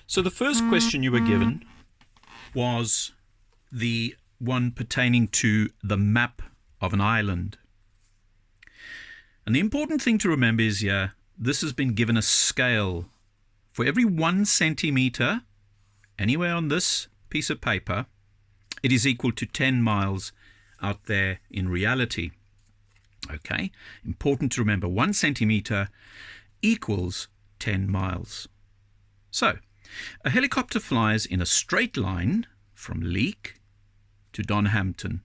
So the first question you were given was the one pertaining to the map of an island. And the important thing to remember is here, this has been given a scale. For every 1 centimeter anywhere on this piece of paper, it is equal to 10 miles out there in reality. Okay, important to remember, 1 centimeter equals 10 miles. So, a helicopter flies in a straight line from Leek to Donhampton.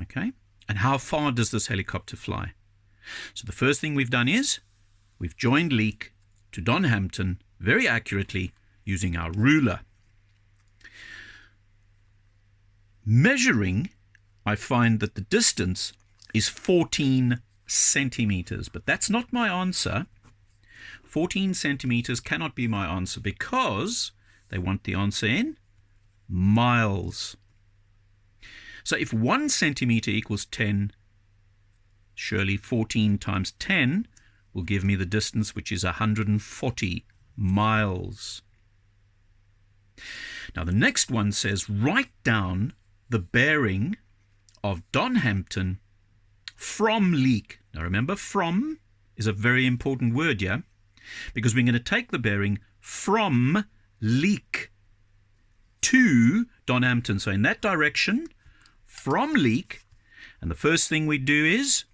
Okay, and how far does this helicopter fly? So the first thing we've done is we've joined Leek to Donhampton very accurately using our ruler. Measuring, I find that the distance is 14 centimeters, but that's not my answer. 14 centimeters cannot be my answer because they want the answer in miles. So if 1 centimeter equals 10, surely 14 times 10 will give me the distance, which is 140 miles. Now the next one says, write down the bearing of Donhampton from Leek. Now remember, from is a very important word here, because we're going to take the bearing from Leek to Donhampton. So in that direction, from Leek, and the first thing we do is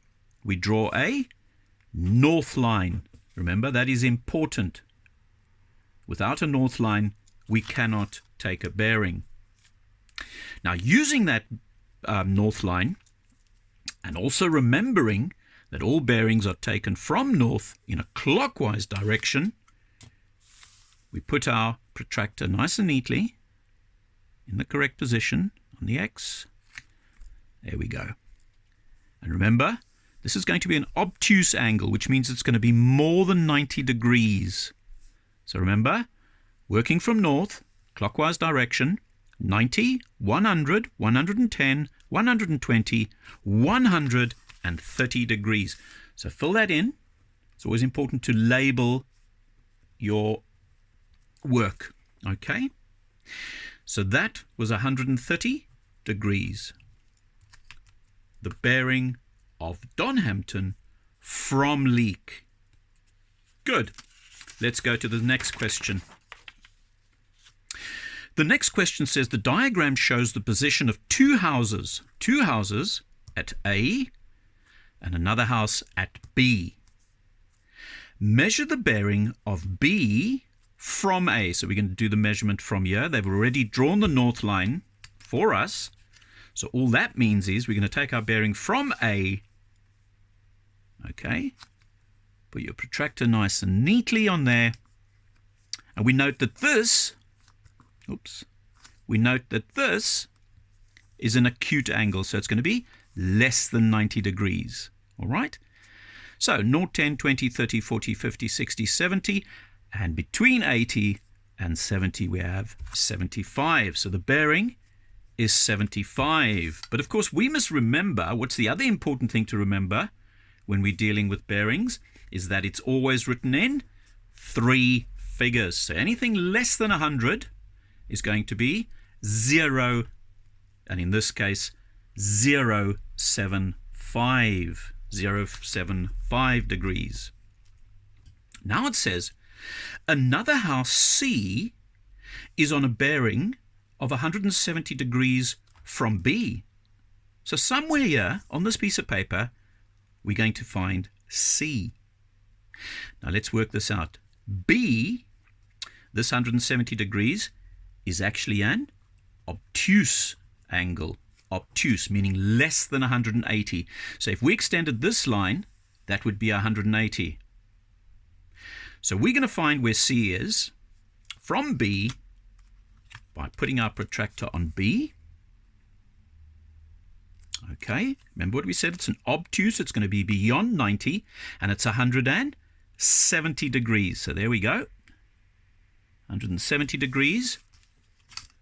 we draw a north line. Remember, that is important. Without a north line, we cannot take a bearing. Now, using that north line, and also remembering that all bearings are taken from north in a clockwise direction, we put our protractor nice and neatly in the correct position on the X. There we go. And remember, this is going to be an obtuse angle, which means it's going to be more than 90 degrees. So remember, working from north, clockwise direction, 90, 100, 110, 120, 130 degrees. So fill that in. It's always important to label your work. Okay? So that was 130 degrees. The bearing of Donhampton from Leek. Good. Let's go to the next question. The next question says the diagram shows the position of two houses at A and another house at B. Measure the bearing of B from A. So we're going to do the measurement from here. They've already drawn the north line for us. So all that means is we're going to take our bearing from A. Okay. Put your protractor nice and neatly on there. And we note that this, is an acute angle. So it's going to be less than 90 degrees. All right. So 0, 10, 20, 30, 40, 50, 60, 70. And between 80 and 70, we have 75. So the bearing is 75. But of course, we must remember, what's the other important thing to remember when we're dealing with bearings is that it's always written in 3 figures. So anything less than 100 is going to be 0, and in this case, 075. 075 degrees. Now it says, another house C is on a bearing of 170 degrees from B. So somewhere here on this piece of paper, we're going to find C. Now let's work this out. B, this 170 degrees, is actually an obtuse angle. Obtuse, meaning less than 180. So if we extended this line, that would be 180. So we're going to find where C is from B by putting our protractor on B. Okay, remember what we said? It's an obtuse. It's going to be beyond 90, and it's 170 degrees. So there we go. 170 degrees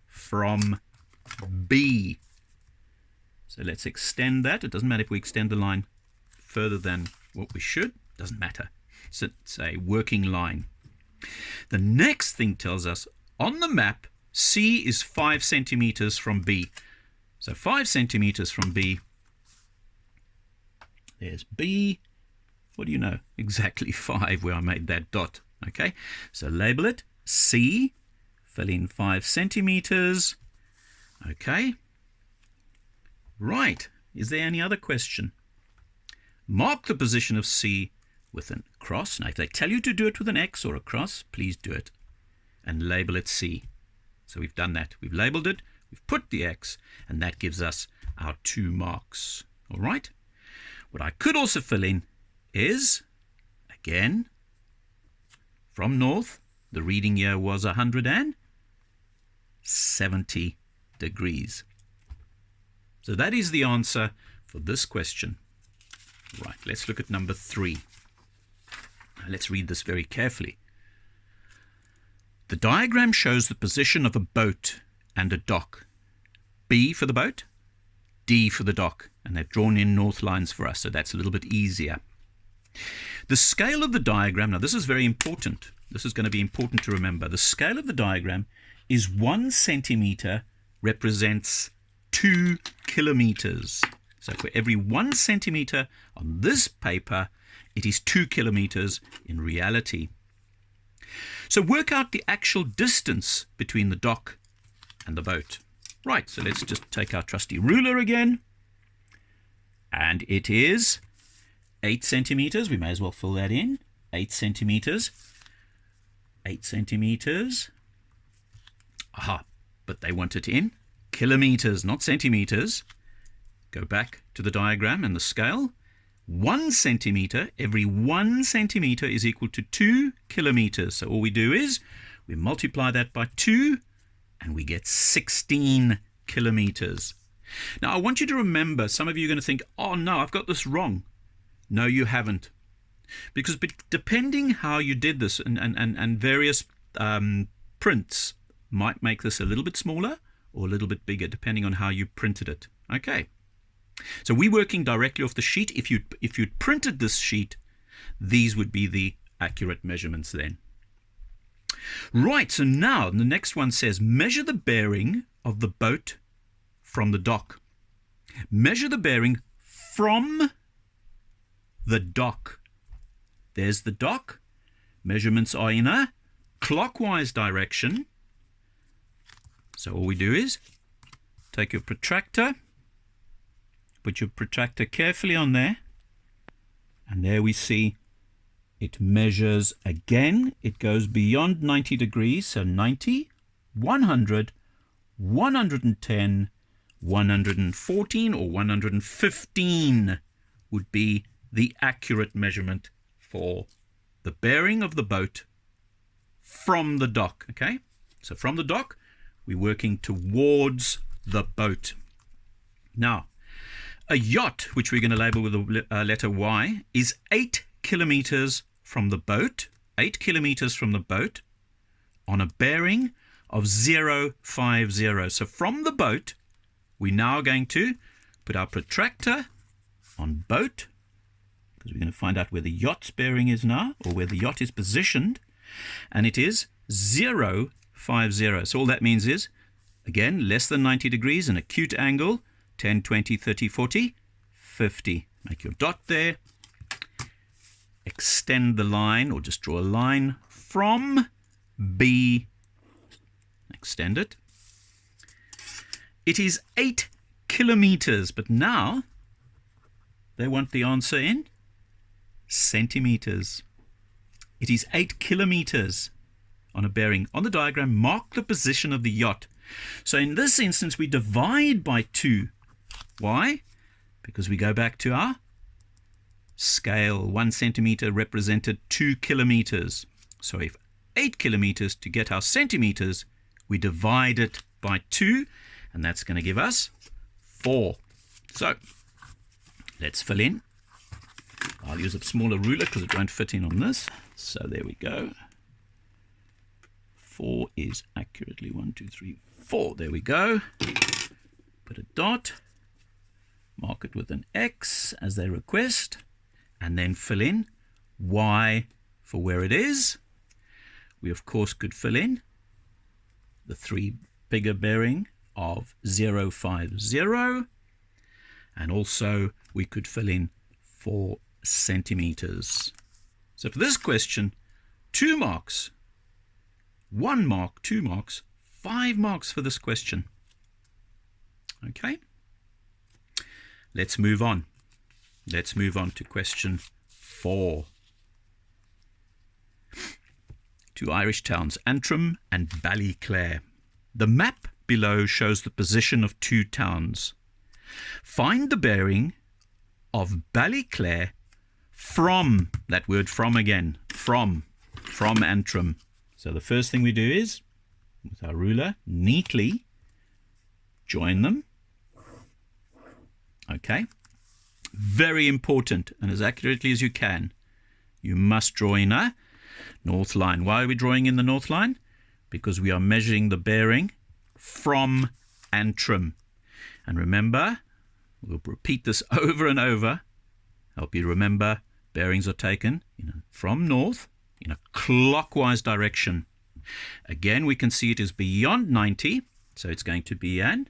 from B. So let's extend that. It doesn't matter if we extend the line further than what we should. Doesn't matter. So it's a working line. The next thing tells us on the map, C is 5 centimeters from B. So 5 centimeters from B. There's B. What do you know? Exactly 5 where I made that dot. Okay, so label it C. Fill in 5 centimeters. Okay. Right. Is there any other question? Mark the position of C with a cross. Now, if they tell you to do it with an X or a cross, please do it. And label it C. So we've done that. We've labeled it. We've put the X. And that gives us our 2 marks. All right. What I could also fill in is, again, from north, the reading here was 170 degrees. So that is the answer for this question. Right, let's look at number 3. Now let's read this very carefully. The diagram shows the position of a boat and a dock. B for the boat, D for the dock. And they've drawn in north lines for us, so that's a little bit easier. The scale of the diagram, now this is very important. This is going to be important to remember. The scale of the diagram is 1 centimeter represents 2 kilometers. So for every 1 centimeter on this paper, it is 2 kilometers in reality. So work out the actual distance between the dock and the boat. Right, so let's just take our trusty ruler again. And it is 8 centimeters. We may as well fill that in. 8 centimeters. 8 centimeters. Aha, but they want it in kilometers, not centimeters. Go back to the diagram and the scale. 1 centimeter, every 1 centimeter is equal to 2 kilometers. So all we do is we multiply that by 2 and we get 16 kilometers. Now, I want you to remember, some of you are going to think, oh no, I've got this wrong. No, you haven't. Because depending how you did this and various prints might make this a little bit smaller or a little bit bigger, depending on how you printed it. Okay. So we're working directly off the sheet. If you'd printed this sheet, these would be the accurate measurements then. Right, so now the next one says, measure the bearing of the boat from the dock. Measure the bearing from the dock. There's the dock. Measurements are in a clockwise direction. So all we do is take your protractor, put your protractor carefully on there, and there we see it measures again. It goes beyond 90 degrees, so 90, 100, 110, 114 or 115 would be the accurate measurement for the bearing of the boat from the dock. Okay, so from the dock, we're working towards the boat. Now, a yacht, which we're going to label with the letter Y, is 8 kilometers from the boat, 8 kilometers from the boat, on a bearing of 050. So from the boat, we're now going to put our protractor on boat, because we're going to find out where the yacht's bearing is now, or where the yacht is positioned, and it is 050. So all that means is, again, less than 90 degrees, an acute angle, 10, 20, 30, 40, 50. Make your dot there. Extend the line, or just draw a line from B. Extend it. It is 8 kilometers, but now they want the answer in centimeters. It is 8 kilometers on a bearing. On the diagram, mark the position of the yacht. So in this instance, we divide by 2. Why? Because we go back to our scale. 1 centimeter represented 2 kilometers. So if 8 kilometers, to get our centimeters, we divide it by 2, and that's going to give us 4. So let's fill in. I'll use a smaller ruler because it won't fit in on this. So there we go. 4 is accurately 1, 2, 3, 4. There we go. Put a dot. Mark it with an X as they request. And then fill in Y for where it is. We, of course, could fill in the 3 bigger bearing of 050, and also we could fill in 4 centimeters. So for this question, 2 marks, 1 mark, 2 marks, 5 marks for this question. Okay, let's move on. Let's move on to question 4. 2 Irish towns, Antrim and Ballyclare. The map below shows the position of 2 towns. Find the bearing of Ballyclare from, that word from again, from Antrim. So the first thing we do is, with our ruler, neatly join them. Okay. Very important, and as accurately as you can, you must draw in a north line. Why are we drawing in the north line? Because we are measuring the bearing from Antrim. And remember, we'll repeat this over and over, help you remember, bearings are taken from north in a clockwise direction. Again, we can see it is beyond 90, so it's going to be an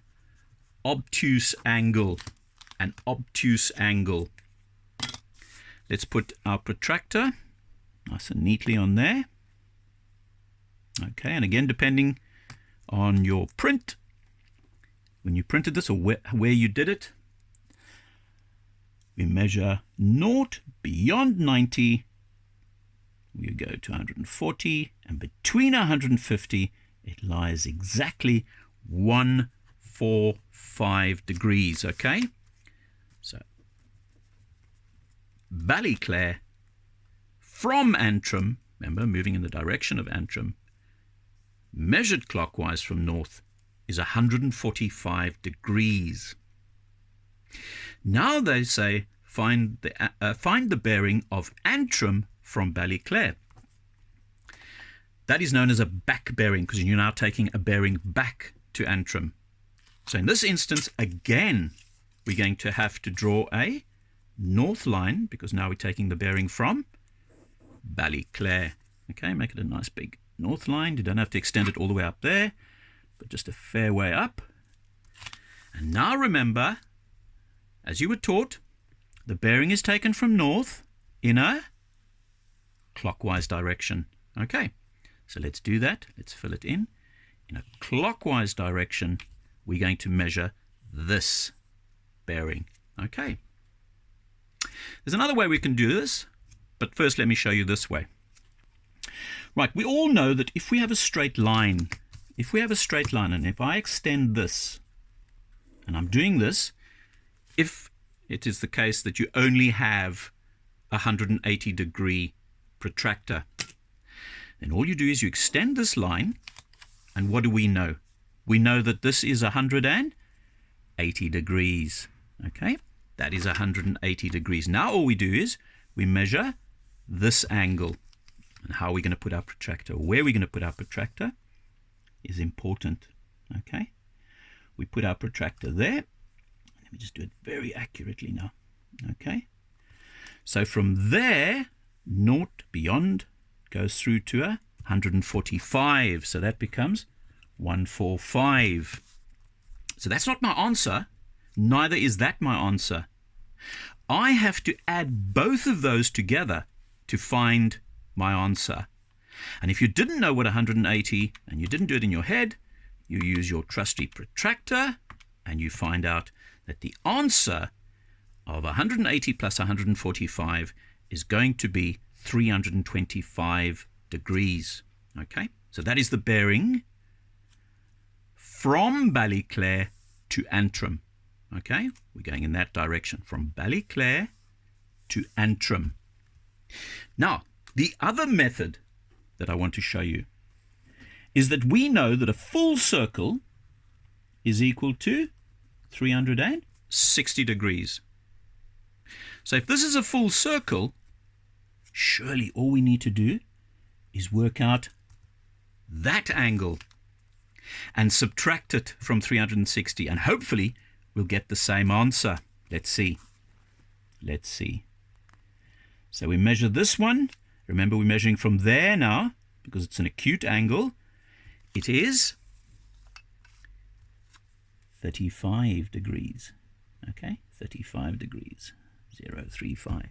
obtuse angle. An obtuse angle. Let's put our protractor nice and neatly on there. Okay, and again, depending on your print, when you printed this or where you did it, we measure naught beyond 90, we go to 140, and between 150, it lies exactly 145 degrees, okay? So, Ballyclare from Antrim, remember, moving in the direction of Antrim, measured clockwise from north, is 145 degrees. Now they say, find the bearing of Antrim from Ballyclare. That is known as a back bearing, because you're now taking a bearing back to Antrim. So in this instance, again, we're going to have to draw a north line, because now we're taking the bearing from Ballyclare. Okay, make it a nice big north line. You don't have to extend it all the way up there, but just a fair way up. And now remember, as you were taught, the bearing is taken from north in a clockwise direction. Okay, so let's do that. Let's fill it in. In a clockwise direction, we're going to measure this bearing. Okay. There's another way we can do this, but first let me show you this way. Right, we all know that if we have a straight line, and if I extend this, and I'm doing this, if it is the case that you only have a 180 degree protractor, then all you do is you extend this line, and what do we know? We know that this is 180 degrees. Okay, that is 180 degrees. Now all we do is we measure this angle. And how are we going to put our protractor? Where we're going to put our protractor is important. Okay, we put our protractor there. Let me just do it very accurately now. Okay, so from there, naught beyond goes through to 145. So that becomes 145. So that's not my answer. Neither is that my answer. I have to add both of those together to find my answer. And if you didn't know what 180 and you didn't do it in your head, you use your trusty protractor and you find out that the answer of 180 plus 145 is going to be 325 degrees. Okay, so that is the bearing from Ballyclare to Antrim. Okay, we're going in that direction from Ballyclare to Antrim. Now, the other method that I want to show you is that we know that a full circle is equal to 360 degrees. So if this is a full circle, surely all we need to do is work out that angle and subtract it from 360, and hopefully we'll get the same answer. Let's see. So we measure this one. Remember, we're measuring from there now because it's an acute angle. It is 35 degrees. Okay, 35 degrees, 035.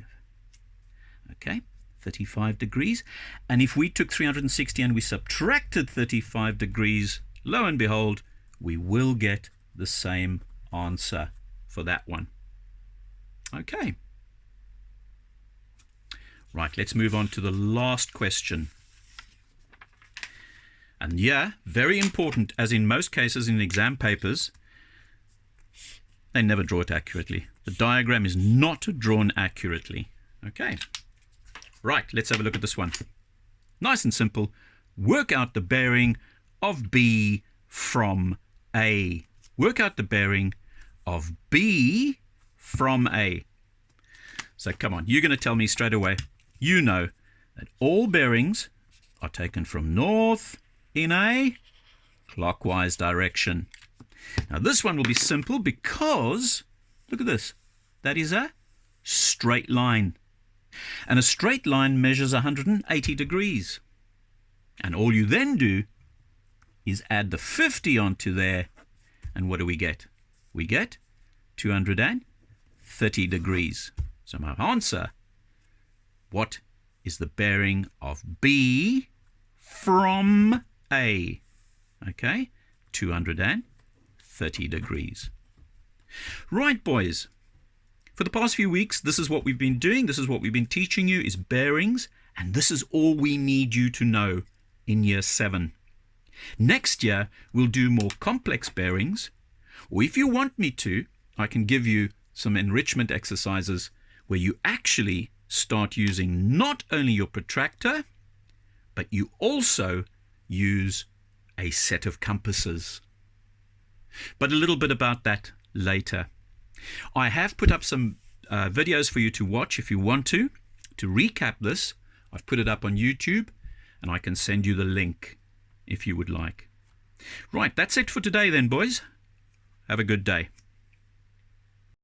Okay, 35 degrees. And if we took 360 and we subtracted 35 degrees, lo and behold, we will get the same answer for that one. Okay. Right, let's move on to the last question. And yeah, very important, as in most cases in exam papers, they never draw it accurately. The diagram is not drawn accurately. Okay. Right, let's have a look at this one. Nice and simple. Work out the bearing of B from A. Work out the bearing of B from A. So come on, you're going to tell me straight away. You know that all bearings are taken from north in a clockwise direction. Now this one will be simple because, look at this, that is a straight line. And a straight line measures 180 degrees. And all you then do is add the 50 onto there. And what do we get? We get 230 degrees. So my answer, what is the bearing of B from A? Okay, 230 degrees. Right, boys. For the past few weeks, this is what we've been doing. This is what we've been teaching you, is bearings. And this is all we need you to know in year 7. Next year, we'll do more complex bearings. Or if you want me to, I can give you some enrichment exercises where you actually start using not only your protractor, but you also use a set of compasses. But a little bit about that later. I have put up some videos for you to watch if you want to recap this. I've put it up on YouTube, and I can send you the link if you would like. Right, that's it for today then, boys. Have a good day.